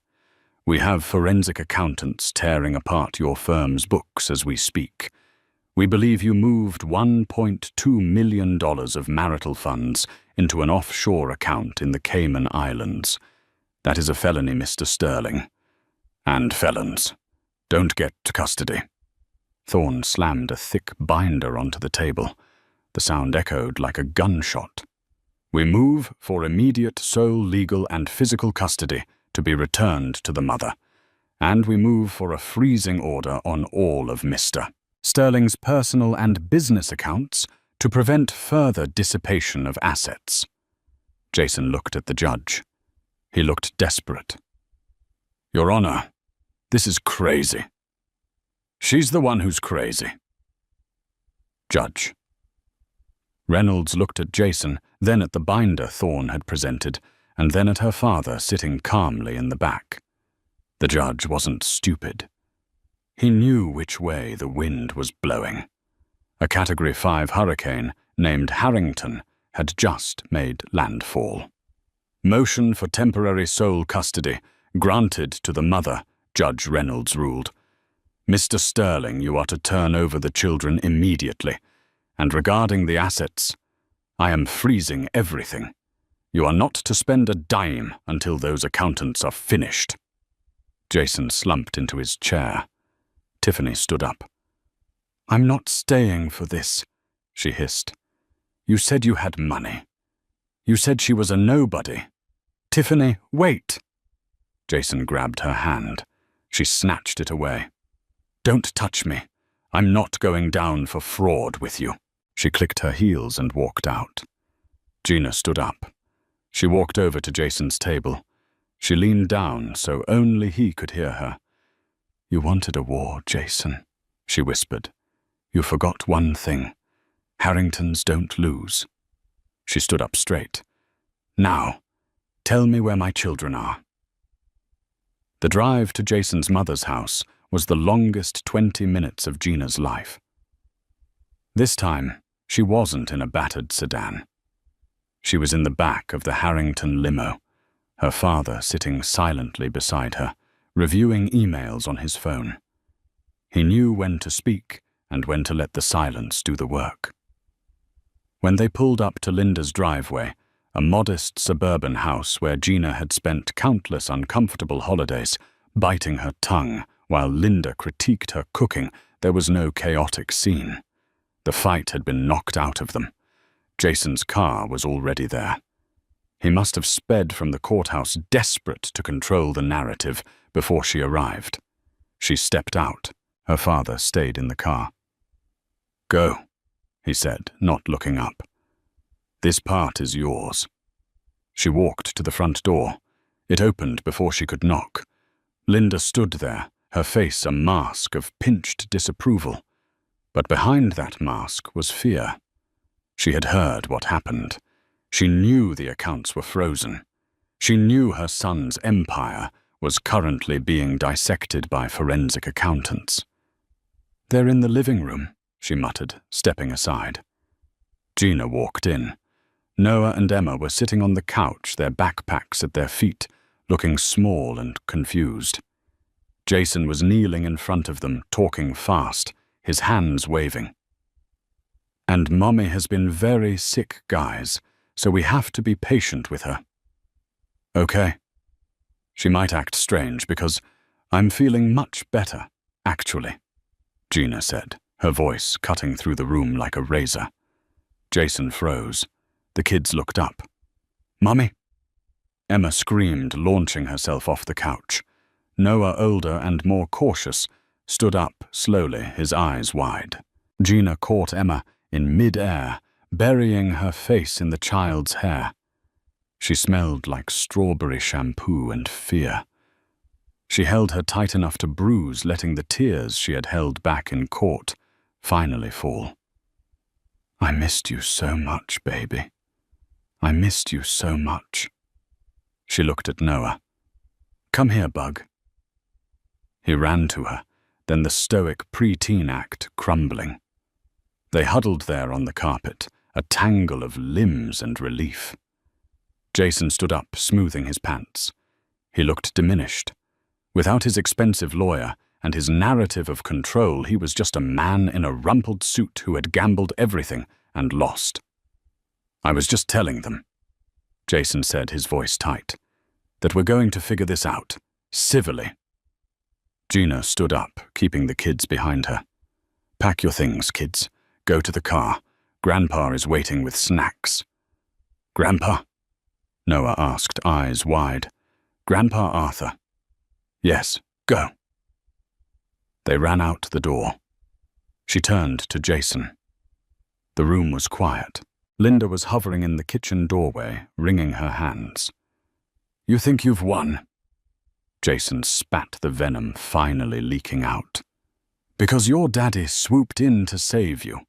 We have forensic accountants tearing apart your firm's books as we speak. We believe you moved $1.2 million of marital funds into an offshore account in the Cayman Islands. That is a felony, Mr. Sterling. And felons. Don't get custody. Thorne slammed a thick binder onto the table. The sound echoed like a gunshot. We move for immediate sole legal and physical custody to be returned to the mother. And we move for a freezing order on all of Mr. Sterling's personal and business accounts to prevent further dissipation of assets. Jason looked at the judge. He looked desperate. Your Honor, this is crazy. She's the one who's crazy. Judge. Reynolds looked at Jason, then at the binder Thorne had presented, and then at her father sitting calmly in the back. The judge wasn't stupid. He knew which way the wind was blowing. A Category 5 hurricane named Harrington had just made landfall. Motion for temporary sole custody granted to the mother, Judge Reynolds ruled. Mr. Sterling, you are to turn over the children immediately. And regarding the assets, I am freezing everything. You are not to spend a dime until those accountants are finished. Jason slumped into his chair. Tiffany stood up. I'm not staying for this, she hissed. You said you had money. You said she was a nobody. Tiffany, wait. Jason grabbed her hand. She snatched it away. Don't touch me. I'm not going down for fraud with you. She clicked her heels and walked out. Gina stood up. She walked over to Jason's table. She leaned down so only he could hear her. "You wanted a war, Jason," she whispered. "You forgot one thing. Harringtons don't lose." She stood up straight. "Now, tell me where my children are." The drive to Jason's mother's house was the longest 20 minutes of Gina's life. This time, she wasn't in a battered sedan. She was in the back of the Harrington limo, her father sitting silently beside her, reviewing emails on his phone. He knew when to speak and when to let the silence do the work. When they pulled up to Linda's driveway, a modest suburban house where Gina had spent countless uncomfortable holidays, biting her tongue while Linda critiqued her cooking, there was no chaotic scene. The fight had been knocked out of them. Jason's car was already there. He must have sped from the courthouse, desperate to control the narrative, before she arrived. She stepped out. Her father stayed in the car. "Go," he said, not looking up. "This part is yours." She walked to the front door. It opened before she could knock. Linda stood there, her face a mask of pinched disapproval. But behind that mask was fear. She had heard what happened. She knew the accounts were frozen. She knew her son's empire was currently being dissected by forensic accountants. "They're in the living room," she muttered, stepping aside. Gina walked in. Noah and Emma were sitting on the couch, their backpacks at their feet, looking small and confused. Jason was kneeling in front of them, talking fast, his hands waving. "And Mommy has been very sick, guys, so we have to be patient with her." "Okay. She might act strange because I'm feeling much better, actually," Gina said, her voice cutting through the room like a razor. Jason froze. The kids looked up. "Mommy!" Emma screamed, launching herself off the couch. Noah, older and more cautious, stood up slowly, his eyes wide. Gina caught Emma in mid-air, burying her face in the child's hair. She smelled like strawberry shampoo and fear. She held her tight enough to bruise, letting the tears she had held back in court finally fall. "I missed you so much, baby. I missed you so much." She looked at Noah. "Come here, Bug." He ran to her, then the stoic preteen act crumbling. They huddled there on the carpet, a tangle of limbs and relief. Jason stood up, smoothing his pants. He looked diminished. Without his expensive lawyer and his narrative of control, he was just a man in a rumpled suit who had gambled everything and lost. "I was just telling them," Jason said, his voice tight, "that we're going to figure this out, civilly." Gina stood up, keeping the kids behind her. "Pack your things, kids. Go to the car. Grandpa is waiting with snacks." "Grandpa?" Noah asked, eyes wide. "Grandpa Arthur." "Yes, go." They ran out the door. She turned to Jason. The room was quiet. Linda was hovering in the kitchen doorway, wringing her hands. "You think you've won?" Jason spat, the venom finally leaking out. "Because your daddy swooped in to save you.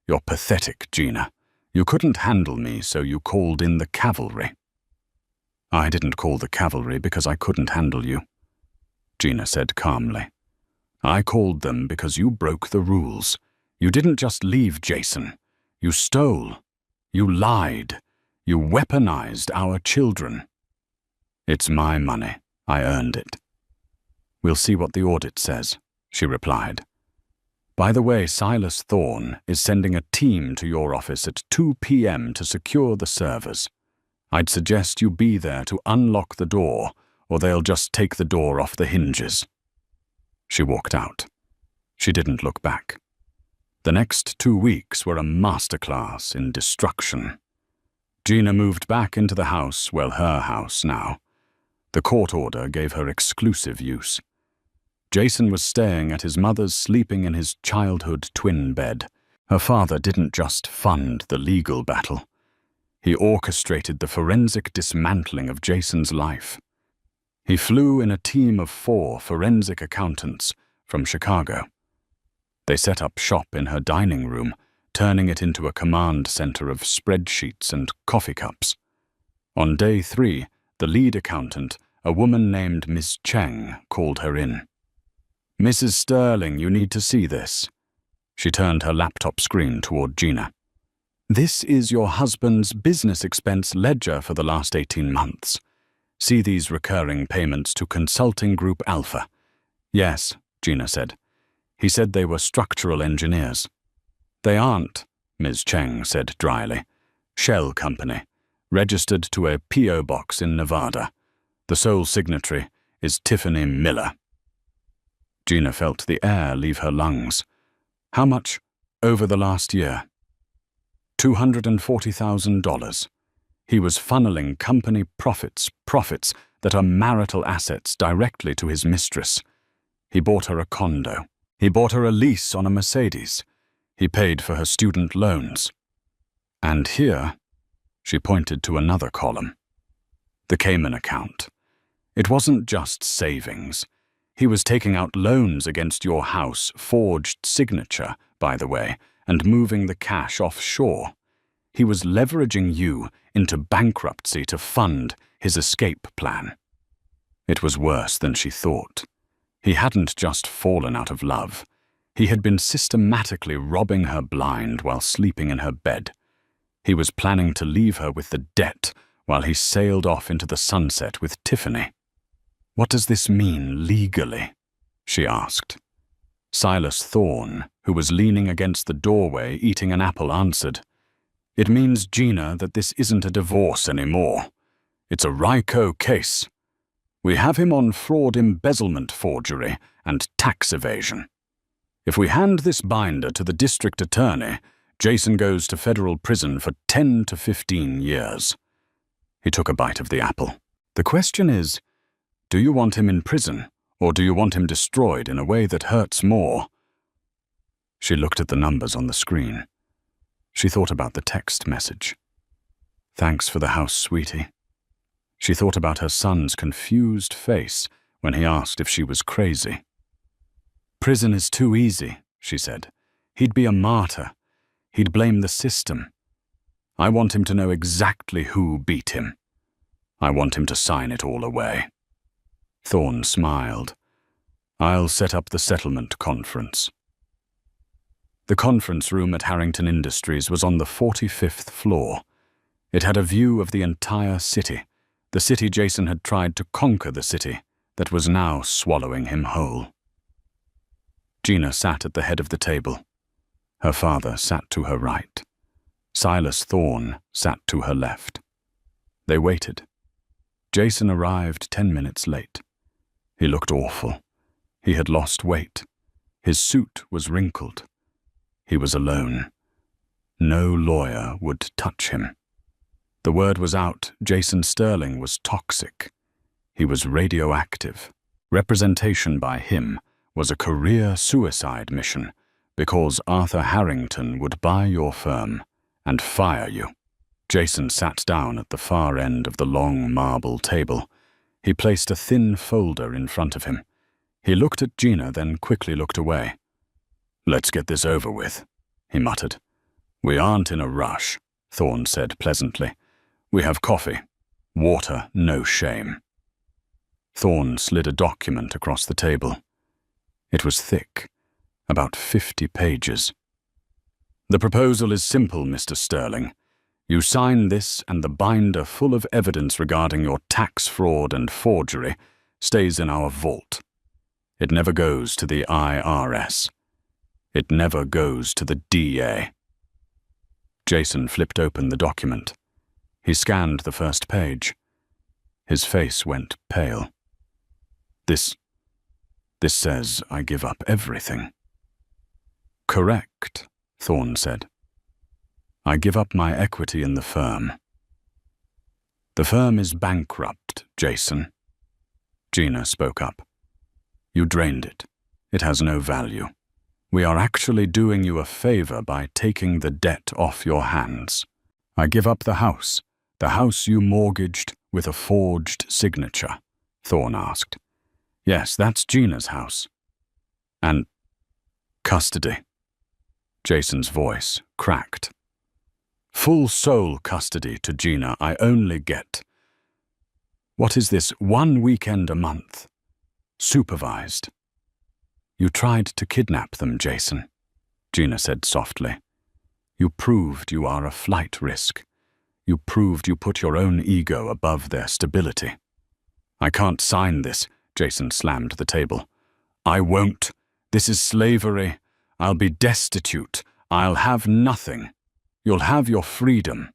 You're pathetic, Gina. You couldn't handle me, so you called in the cavalry." "I didn't call the cavalry because I couldn't handle you," Gina said calmly. "I called them because you broke the rules. You didn't just leave Jason. You stole. You lied. You weaponized our children." "It's my money. I earned it." "We'll see what the audit says," she replied. "By the way, Silas Thorne is sending a team to your office at 2 p.m. to secure the servers. I'd suggest you be there to unlock the door, or they'll just take the door off the hinges." She walked out. She didn't look back. The next 2 weeks were a masterclass in destruction. Gina moved back into the house, well, her house now. The court order gave her exclusive use. Jason was staying at his mother's, sleeping in his childhood twin bed. Her father didn't just fund the legal battle. He orchestrated the forensic dismantling of Jason's life. He flew in a team of 4 forensic accountants from Chicago. They set up shop in her dining room, turning it into a command center of spreadsheets and coffee cups. On day 3, the lead accountant, a woman named Miss Cheng, called her in. "Mrs. Sterling, you need to see this." She turned her laptop screen toward Gina. "This is your husband's business expense ledger for the last 18 months. See these recurring payments to Consulting Group Alpha." "Yes," Gina said. "He said they were structural engineers." "They aren't," Ms. Cheng said dryly. "Shell company, registered to a P.O. box in Nevada. The sole signatory is Tiffany Miller." Gina felt the air leave her lungs. "How much over the last year?" $240,000. He was funneling company profits that are marital assets directly to his mistress. He bought her a condo. He bought her a lease on a Mercedes. He paid for her student loans. And here, she pointed to another column. The Cayman account. It wasn't just savings. He was taking out loans against your house, forged signature, by the way, and moving the cash offshore. He was leveraging you into bankruptcy to fund his escape plan. It was worse than she thought. He hadn't just fallen out of love. He had been systematically robbing her blind while sleeping in her bed. He was planning to leave her with the debt while he sailed off into the sunset with Tiffany. "What does this mean legally?" she asked. Silas Thorne, who was leaning against the doorway eating an apple, answered, "It means, Gina, that this isn't a divorce anymore. It's a RICO case. We have him on fraud, embezzlement, forgery, and tax evasion. If we hand this binder to the district attorney, Jason goes to federal prison for 10 to 15 years. He took a bite of the apple. "The question is, do you want him in prison, or do you want him destroyed in a way that hurts more?" She looked at the numbers on the screen. She thought about the text message. "Thanks for the house, sweetie." She thought about her son's confused face when he asked if she was crazy. "Prison is too easy," she said. "He'd be a martyr. He'd blame the system. I want him to know exactly who beat him. I want him to sign it all away." Thorne smiled. "I'll set up the settlement conference." The conference room at Harrington Industries was on the 45th floor. It had a view of the entire city, the city Jason had tried to conquer, the city that was now swallowing him whole. Gina sat at the head of the table. Her father sat to her right. Silas Thorne sat to her left. They waited. Jason arrived 10 minutes late. He looked awful. He had lost weight. His suit was wrinkled. He was alone. No lawyer would touch him. The word was out, Jason Sterling was toxic. He was radioactive. Representation by him was a career suicide mission, because Arthur Harrington would buy your firm and fire you. Jason sat down at the far end of the long marble table. He placed a thin folder in front of him. He looked at Gina, then quickly looked away. "Let's get this over with," he muttered. "We aren't in a rush," Thorne said pleasantly. "We have coffee. Water, no shame." Thorne slid a document across the table. It was thick, about 50 pages. "The proposal is simple, Mr. Sterling. You sign this, and the binder full of evidence regarding your tax fraud and forgery stays in our vault. It never goes to the IRS. It never goes to the DA." Jason flipped open the document. He scanned the first page. His face went pale. This says I give up everything." "Correct," Thorne said. "I give up my equity in the firm." "The firm is bankrupt, Jason." Gina spoke up. "You drained it. It has no value. We are actually doing you a favor by taking the debt off your hands. I give up the house you mortgaged with a forged signature, Thorne asked. Yes, that's Gina's house. And custody. Jason's voice cracked. Full sole custody to Gina I only get. What is this 1 weekend a month? Supervised. You tried to kidnap them, Jason, Gina said softly. You proved you are a flight risk. You proved you put your own ego above their stability. I can't sign this, Jason slammed the table. I won't. This is slavery. I'll be destitute. I'll have nothing. You'll have your freedom.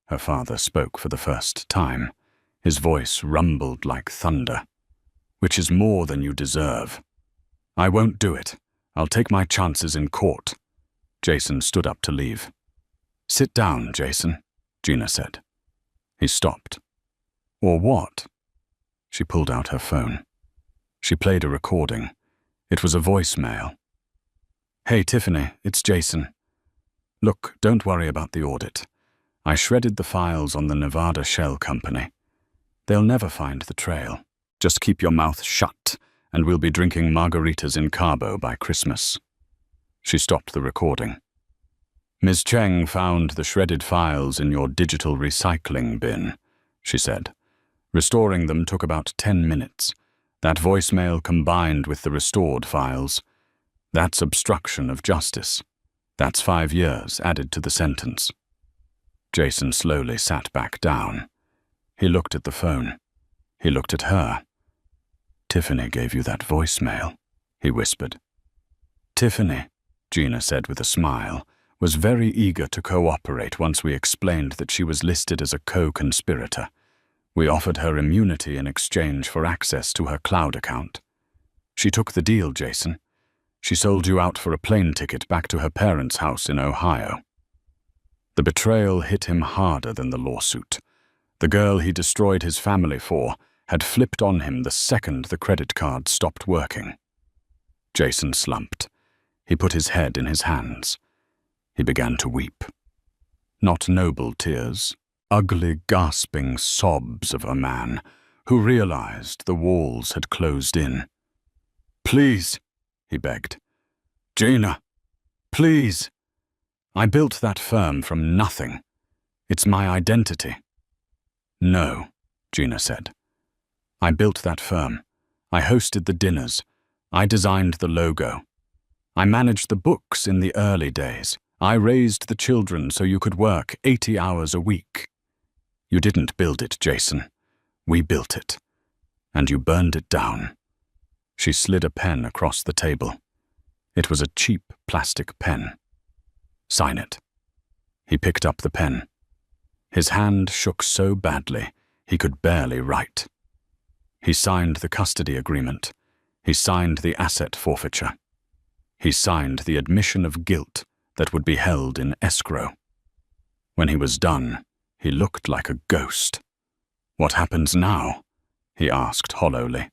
Her father spoke for the first time. His voice rumbled like thunder. Which is more than you deserve. I won't do it. I'll take my chances in court. Jason stood up to leave. Sit down, Jason, Gina said. He stopped. Or what? She pulled out her phone. She played a recording. It was a voicemail. Hey, Tiffany, it's Jason. Look, don't worry about the audit. I shredded the files on the Nevada Shell Company. They'll never find the trail. Just keep your mouth shut, and we'll be drinking margaritas in Cabo by Christmas. She stopped the recording. Ms. Cheng found the shredded files in your digital recycling bin, she said. Restoring them took about 10 minutes. That voicemail combined with the restored files. That's obstruction of justice. That's 5 years added to the sentence. Jason slowly sat back down. He looked at the phone. He looked at her. Tiffany gave you that voicemail, he whispered. Tiffany, Gina said with a smile, was very eager to cooperate once we explained that she was listed as a co-conspirator. We offered her immunity in exchange for access to her cloud account. She took the deal, Jason. She sold you out for a plane ticket back to her parents' house in Ohio. The betrayal hit him harder than the lawsuit. The girl he destroyed his family for had flipped on him the second the credit card stopped working. Jason slumped. He put his head in his hands. He began to weep. Not noble tears, ugly, gasping sobs of a man who realized the walls had closed in. Please, he begged. Gina, please. I built that firm from nothing. It's my identity. No, Gina said. I built that firm. I hosted the dinners. I designed the logo. I managed the books in the early days. I raised the children so you could work 80 hours a week. You didn't build it, Jason. We built it. And you burned it down. She slid a pen across the table. It was a cheap plastic pen. Sign it. He picked up the pen. His hand shook so badly he could barely write. He signed the custody agreement. He signed the asset forfeiture. He signed the admission of guilt that would be held in escrow. When he was done, he looked like a ghost. What happens now? He asked hollowly.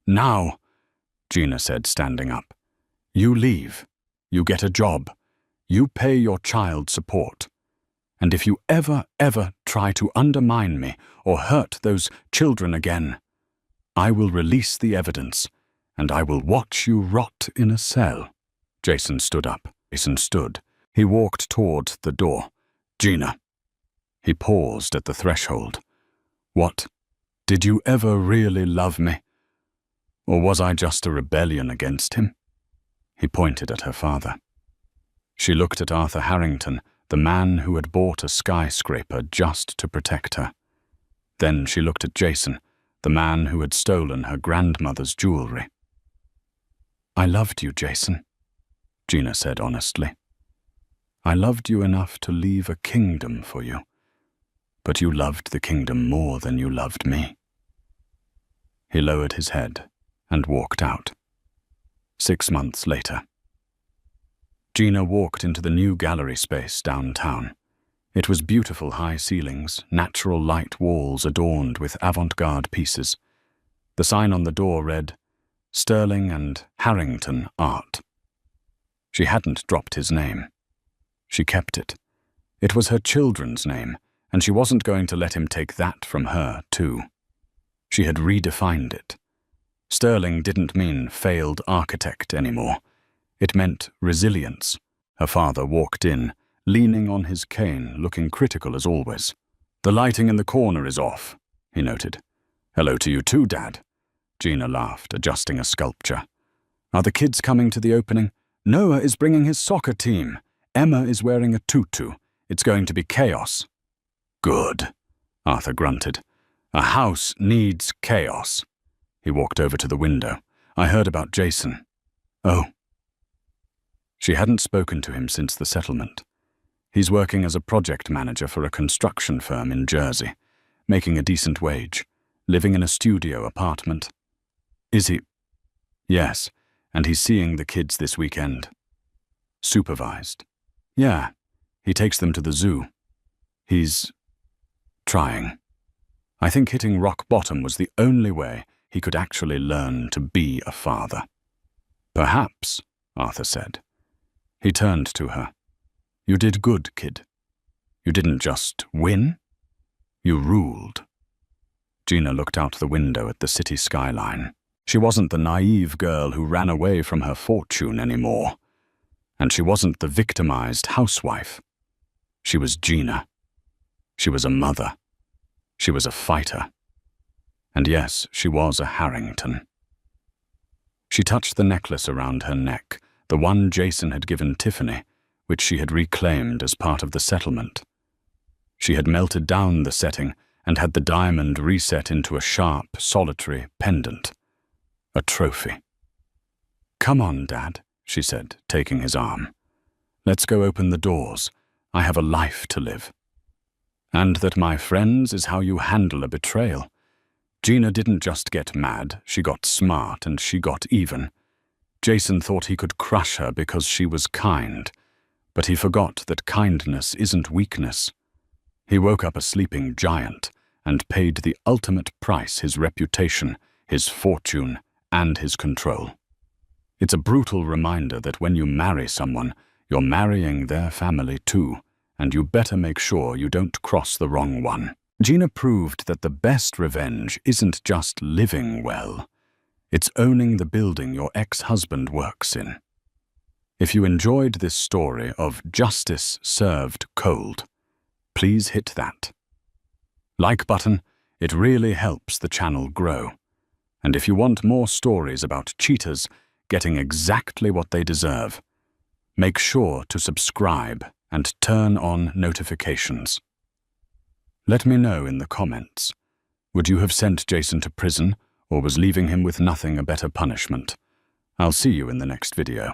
Now, Gina said, standing up. You leave. You get a job. You pay your child support. And if you ever try to undermine me or hurt those children again, I will release the evidence, and I will watch you rot in a cell. Jason stood up. Jason stood. He walked toward the door. Gina. He paused at the threshold. What? Did you ever really love me? Or was I just a rebellion against him? He pointed at her father. She looked at Arthur Harrington, the man who had bought a skyscraper just to protect her. Then she looked at Jason, the man who had stolen her grandmother's jewelry. I loved you, Jason, Gina said honestly. I loved you enough to leave a kingdom for you, but you loved the kingdom more than you loved me. He lowered his head and walked out. 6 months later. Gina walked into the new gallery space downtown. It was beautiful high ceilings, natural light walls adorned with avant-garde pieces. The sign on the door read, Sterling and Harrington Art. She hadn't dropped his name. She kept it. It was her children's name, and she wasn't going to let him take that from her, too. She had redefined it. Sterling didn't mean failed architect anymore. It meant resilience. Her father walked in, leaning on his cane, looking critical as always. "The lighting in the corner is off," he noted. "Hello to you too, Dad." Gina laughed, adjusting a sculpture. "Are the kids coming to the opening?" "Noah is bringing his soccer team. Emma is wearing a tutu. It's going to be chaos." "Good," Arthur grunted. "A house needs chaos." He walked over to the window. "I heard about Jason." "Oh." She hadn't spoken to him since the settlement. He's working as a project manager for a construction firm in Jersey, making a decent wage, living in a studio apartment. "Is he?" "Yes, and he's seeing the kids this weekend." "Supervised?" "Yeah, he takes them to the zoo. He's trying. I think hitting rock bottom was the only way he could actually learn to be a father." "Perhaps," Arthur said. He turned to her. "You did good, kid. You didn't just win. You ruled." Gina looked out the window at the city skyline. She wasn't the naive girl who ran away from her fortune anymore. And she wasn't the victimized housewife. She was Gina. She was a mother. She was a fighter. And yes, she was a Harrington. She touched the necklace around her neck, the one Jason had given Tiffany, which she had reclaimed as part of the settlement. She had melted down the setting and had the diamond reset into a sharp, solitary pendant. A trophy. "Come on, Dad," she said, taking his arm. "Let's go open the doors. I have a life to live." And that, my friends, is how you handle a betrayal. Gina didn't just get mad, she got smart and she got even. Jason thought he could crush her because she was kind, but he forgot that kindness isn't weakness. He woke up a sleeping giant and paid the ultimate price: his reputation, his fortune, and his control. It's a brutal reminder that when you marry someone, you're marrying their family too, and you better make sure you don't cross the wrong one. Gina proved that the best revenge isn't just living well. It's owning the building your ex-husband works in. If you enjoyed this story of justice served cold, please hit that like button. It really helps the channel grow. And if you want more stories about cheaters getting exactly what they deserve, make sure to subscribe and turn on notifications. Let me know in the comments. Would you have sent Jason to prison, or was leaving him with nothing a better punishment? I'll see you in the next video.